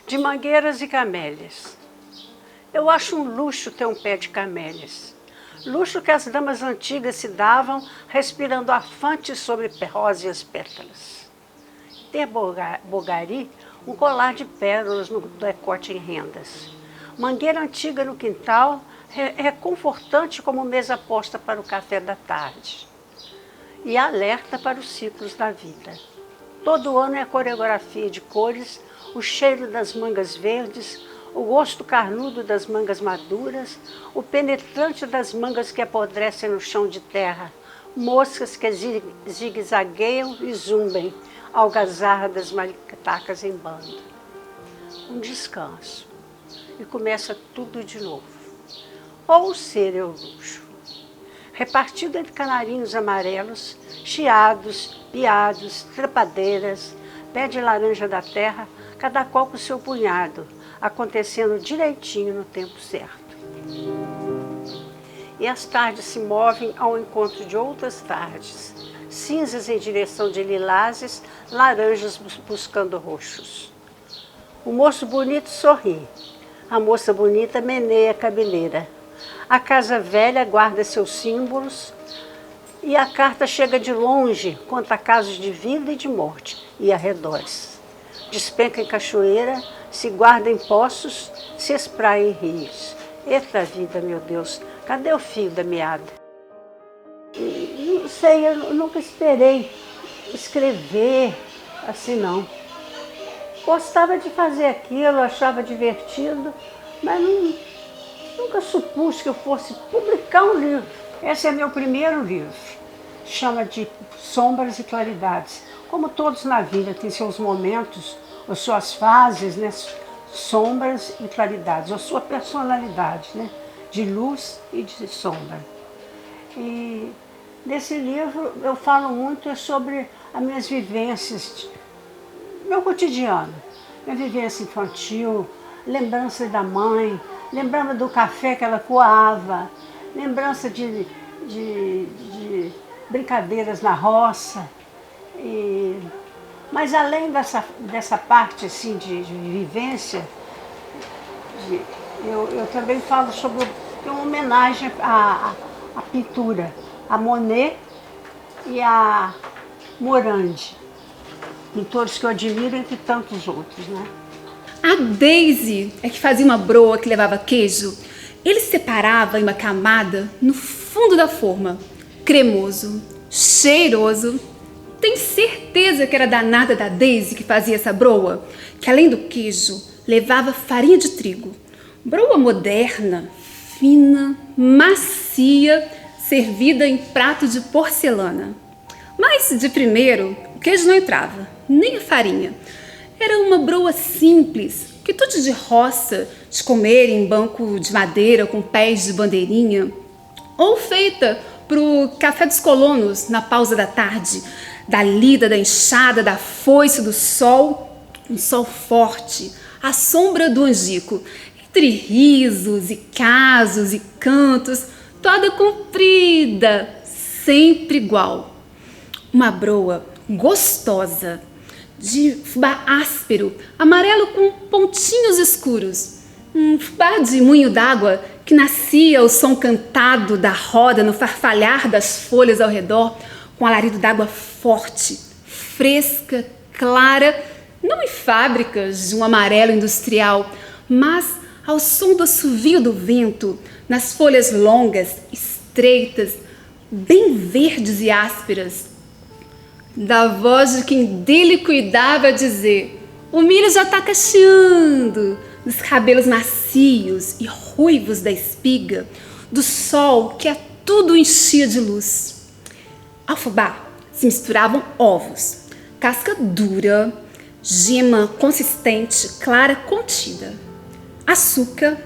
de mangueiras e camélias. Eu acho um luxo ter um pé de camélias. Luxo que as damas antigas se davam respirando afante sobre róseas pétalas. Ter bogari, um colar de pérolas no decote em rendas. Mangueira antiga no quintal, reconfortante como mesa posta para o café da tarde. E alerta para os ciclos da vida. Todo ano é a coreografia de cores, o cheiro das mangas verdes, o gosto carnudo das mangas maduras, o penetrante das mangas que apodrecem no chão de terra, moscas que zigue-zagueiam e zumbem, algazarra das maritacas em bando. Um descanso. E começa tudo de novo. Ou ser eu luxo. Repartido entre canarinhos amarelos, chiados, piados, trepadeiras, pé de laranja da terra, cada qual com seu punhado, acontecendo direitinho no tempo certo. E as tardes se movem ao encontro de outras tardes, cinzas em direção de lilazes, laranjas buscando roxos. O moço bonito sorri, a moça bonita meneia a cabeleira. A casa velha guarda seus símbolos e a carta chega de longe, conta casos de vida e de morte e arredores. Despenca em cachoeira, se guarda em poços, se espraia em rios. Eita vida, meu Deus, cadê o fio da meada? Não sei, eu nunca esperei escrever assim, não. Gostava de fazer aquilo, achava divertido, mas nunca supus que eu fosse publicar um livro. Esse é meu primeiro livro, chama de Sombras e Claridades. Como todos na vida têm seus momentos, ou suas fases, né? Sombras e claridades, ou sua personalidade, né? De luz e de sombra. E nesse livro eu falo muito sobre as minhas vivências, meu cotidiano, minha vivência infantil, lembranças da mãe, lembrava do café que ela coava, lembrança de brincadeiras na roça. Mas além dessa parte assim, de vivência, eu também falo sobre uma homenagem à pintura, a Monet e a Morandi, pintores que eu admiro entre tantos outros, né? A Daisy é que fazia uma broa que levava queijo. Ele separava em uma camada no fundo da forma, cremoso, cheiroso. Tem certeza que era danada da Daisy que fazia essa broa? Que além do queijo, levava farinha de trigo. Broa moderna, fina, macia, servida em prato de porcelana. Mas, de primeiro, o queijo não entrava, nem a farinha. Era uma broa simples, quitute de roça, de comer em banco de madeira com pés de bandeirinha, ou feita pro café dos colonos na pausa da tarde, da lida, da enxada, da foice, do sol, um sol forte, à sombra do angico, entre risos e casos e cantos, toda comprida, sempre igual. Uma broa gostosa, de fubá áspero, amarelo com pontinhos escuros. Um fubá de moinho d'água que nascia ao som cantado da roda no farfalhar das folhas ao redor, com alarido d'água forte, fresca, clara, não em fábricas de um amarelo industrial, mas ao som do assovio do vento, nas folhas longas, estreitas, bem verdes e ásperas, da voz de quem dele cuidava dizer: o milho já está cacheando, dos cabelos macios e ruivos da espiga, do sol que a tudo enchia de luz. Ao fubá se misturavam ovos, casca dura, gema consistente, clara, contida, açúcar,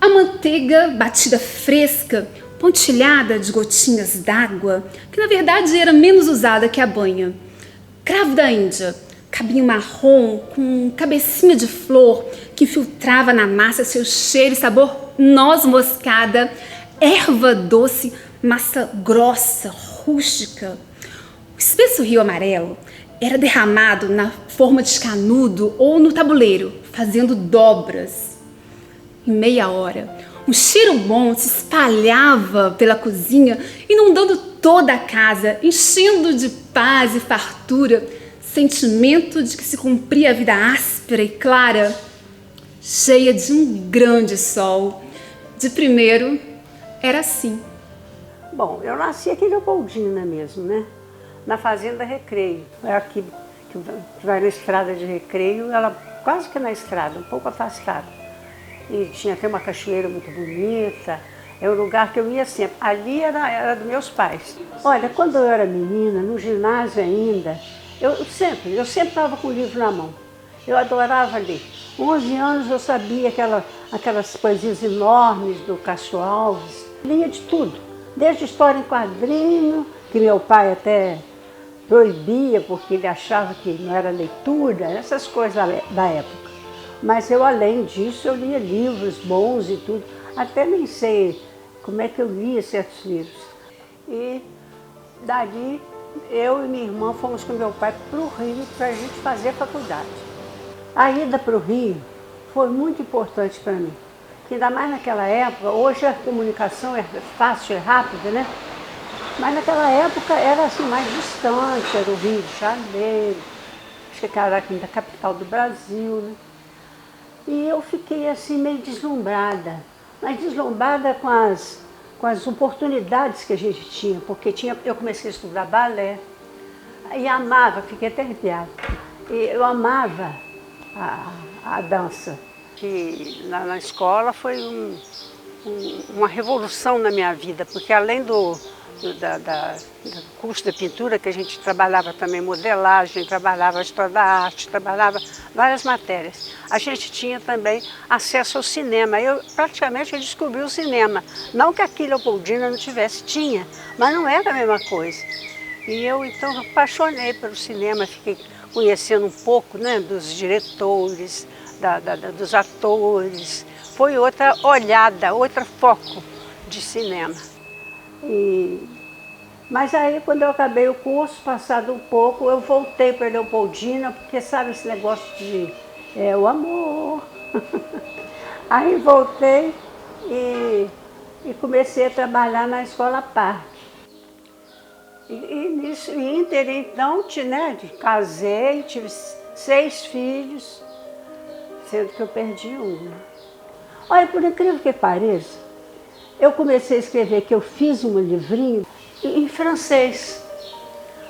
a manteiga batida fresca, pontilhada de gotinhas d'água, que na verdade era menos usada que a banha, cravo da Índia, cabinho marrom com cabecinha de flor que infiltrava na massa seu cheiro e sabor noz moscada, erva doce, massa grossa, rústica. O espesso rio amarelo era derramado na forma de canudo ou no tabuleiro, fazendo dobras. Em meia hora, um cheiro bom se espalhava pela cozinha, inundando toda a casa, enchendo de paz e fartura, sentimento de que se cumpria a vida áspera e clara, cheia de um grande sol. De primeiro, era assim. Bom, eu nasci aqui em Leopoldina mesmo, né? Na Fazenda Recreio. É aqui que vai na estrada de Recreio, ela quase que na estrada, um pouco afastada. E tinha até uma cachoeira muito bonita, é o lugar que eu ia sempre. Ali era dos meus pais. Olha, quando eu era menina, no ginásio ainda, eu sempre estava com o livro na mão. Eu adorava ler. 11 anos eu sabia aquelas poesias enormes do Castro Alves. Lia de tudo, desde história em quadrinho, que meu pai até proibia porque ele achava que não era leitura, essas coisas da época. Mas eu, além disso, eu lia livros bons e tudo. Até nem sei como é que eu lia certos livros. E dali, eu e minha irmã fomos com meu pai para o Rio para a gente fazer a faculdade. A ida para o Rio foi muito importante para mim. Porque ainda mais naquela época, hoje a comunicação é fácil, é rápida, né? Mas naquela época era assim mais distante, era o Rio de Janeiro, acho que era aqui da capital do Brasil, né? E eu fiquei assim meio deslumbrada, mas deslumbrada com as oportunidades que a gente tinha, porque eu comecei a estudar balé e amava, fiquei até arrepiada, eu amava a dança. Que na escola foi uma revolução na minha vida, porque além do curso de pintura, que a gente trabalhava também modelagem, trabalhava história da arte, trabalhava várias matérias. A gente tinha também acesso ao cinema. Eu praticamente descobri o cinema. Não que aqui em Leopoldina não tivesse, tinha, mas não era a mesma coisa. E eu então apaixonei pelo cinema, fiquei conhecendo um pouco, né, dos diretores, dos atores. Foi outra olhada, outro foco de cinema. Mas aí, quando eu acabei o curso, passado um pouco, eu voltei para Leopoldina, porque sabe esse negócio de o amor. Aí voltei e comecei a trabalhar na Escola Parque. E nisso, então, né, casei, tive 6 filhos, sendo que eu perdi um. Olha, por incrível que pareça, eu comecei a escrever que eu fiz um livrinho em francês,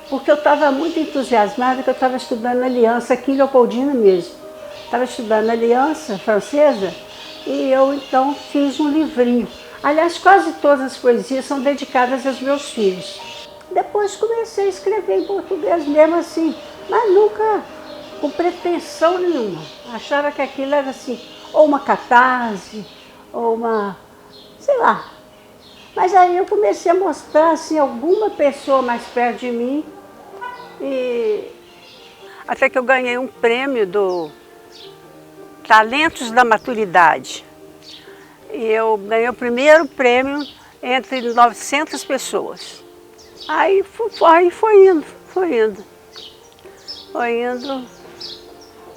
porque eu estava muito entusiasmada que eu estava estudando Aliança aqui em Leopoldina mesmo. Estava estudando Aliança francesa e eu então fiz um livrinho. Aliás, quase todas as poesias são dedicadas aos meus filhos. Depois comecei a escrever em português mesmo assim, mas nunca com pretensão nenhuma. Achava que aquilo era assim, ou uma catarse, ou uma, sei lá. Mas aí eu comecei a mostrar assim, alguma pessoa mais perto de mim. E até que eu ganhei um prêmio do Talentos da Maturidade. E eu ganhei o primeiro prêmio entre 900 pessoas. Aí foi indo,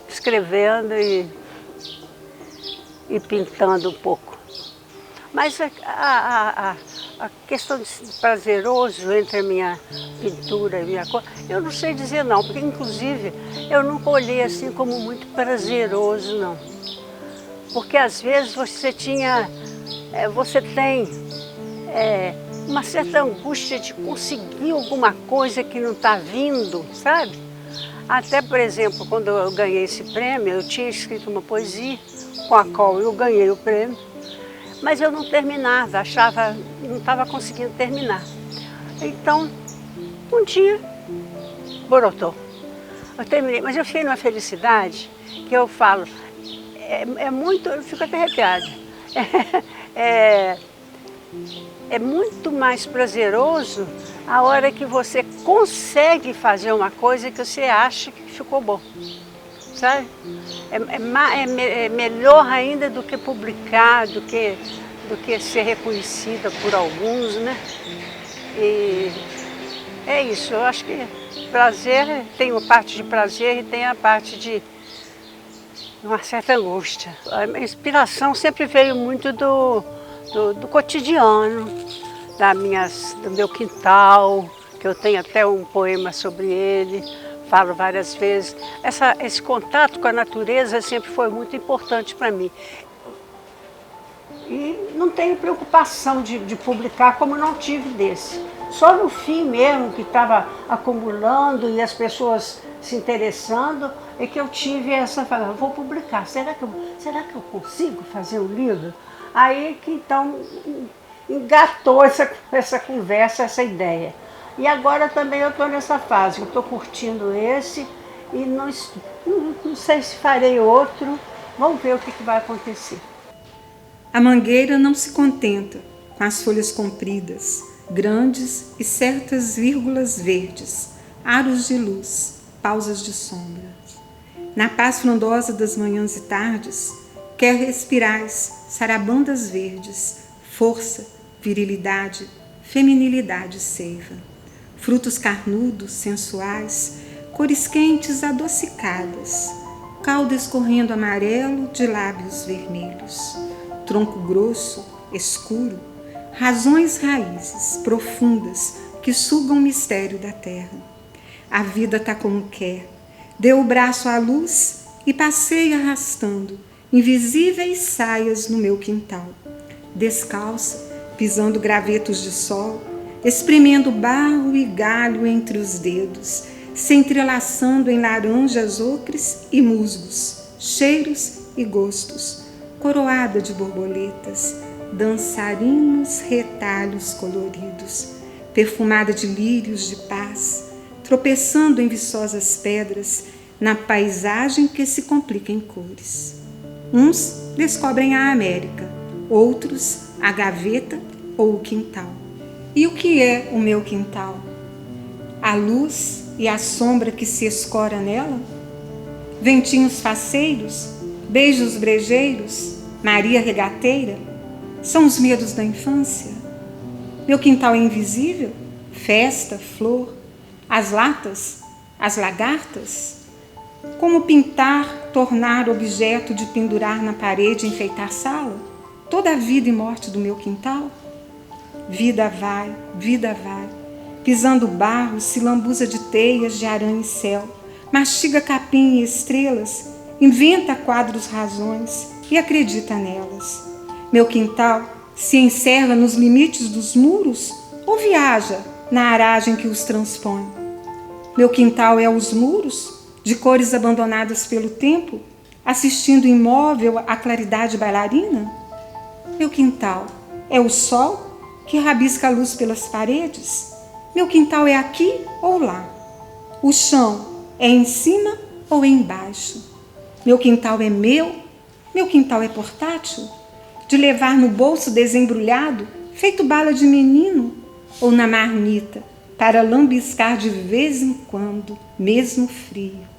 escrevendo e pintando um pouco. Mas a questão de prazeroso entre a minha pintura e a minha cor, eu não sei dizer não, porque inclusive eu nunca olhei assim como muito prazeroso não. Porque às vezes você tem uma certa angústia de conseguir alguma coisa que não está vindo, sabe? Até, por exemplo, quando eu ganhei esse prêmio, eu tinha escrito uma poesia com a qual eu ganhei o prêmio, mas eu não terminava, não estava conseguindo terminar. Então, um dia, brotou. Eu terminei, mas eu fiquei numa felicidade que eu falo, eu fico até arrepiada. É muito mais prazeroso a hora que você consegue fazer uma coisa que você acha que ficou bom, sabe? É melhor ainda do que publicar, do que ser reconhecida por alguns, né? E é isso, eu acho que Prazer, tem a parte de prazer e tem a parte de uma certa angústia. A minha inspiração sempre veio muito do cotidiano, do meu quintal, que eu tenho até um poema sobre ele, falo várias vezes. Esse contato com a natureza sempre foi muito importante para mim. E não tenho preocupação de publicar como não tive desse. Só no fim mesmo, que estava acumulando e as pessoas se interessando, é que eu tive essa, vou publicar, será que eu consigo fazer um livro? Aí que então engatou essa conversa, essa ideia. E agora também eu estou nessa fase, eu estou curtindo esse e não sei se farei outro, vamos ver o que vai acontecer. A mangueira não se contenta com as folhas compridas, grandes e certas vírgulas verdes, aros de luz, pausas de sombra. Na paz frondosa das manhãs e tardes, quer respirais sarabandas verdes, força, virilidade, feminilidade seiva. Frutos carnudos, sensuais, cores quentes adocicadas, caldo escorrendo amarelo de lábios vermelhos. Tronco grosso, escuro, razões raízes profundas que sugam o mistério da terra. A vida tá como quer, deu o braço à luz e passei arrastando invisíveis saias no meu quintal. Descalça, pisando gravetos de sol, espremendo barro e galho entre os dedos, se entrelaçando em laranjas, ocres e musgos, cheiros e gostos, coroada de borboletas, dançarinos retalhos coloridos, perfumada de lírios de paz, tropeçando em viçosas pedras, na paisagem que se complica em cores. Uns descobrem a América, outros a gaveta ou o quintal. E o que é o meu quintal? A luz e a sombra que se escora nela? Ventinhos faceiros? Beijos brejeiros? Maria regateira? São os medos da infância? Meu quintal é invisível? Festa, flor? As latas? As lagartas? Como pintar, tornar objeto de pendurar na parede e enfeitar sala? Toda a vida e morte do meu quintal? Vida vai, pisando barro, se lambuza de teias de aranha e céu, mastiga capim e estrelas, inventa quadros razões e acredita nelas. Meu quintal se encerra nos limites dos muros ou viaja na aragem que os transpõe? Meu quintal é os muros, de cores abandonadas pelo tempo, assistindo imóvel à claridade bailarina? Meu quintal é o sol que rabisca a luz pelas paredes? Meu quintal é aqui ou lá? O chão é em cima ou embaixo? Meu quintal é meu? Meu quintal é portátil? De levar no bolso desembrulhado, feito bala de menino? Ou na marmita, para lambiscar de vez em quando, mesmo frio?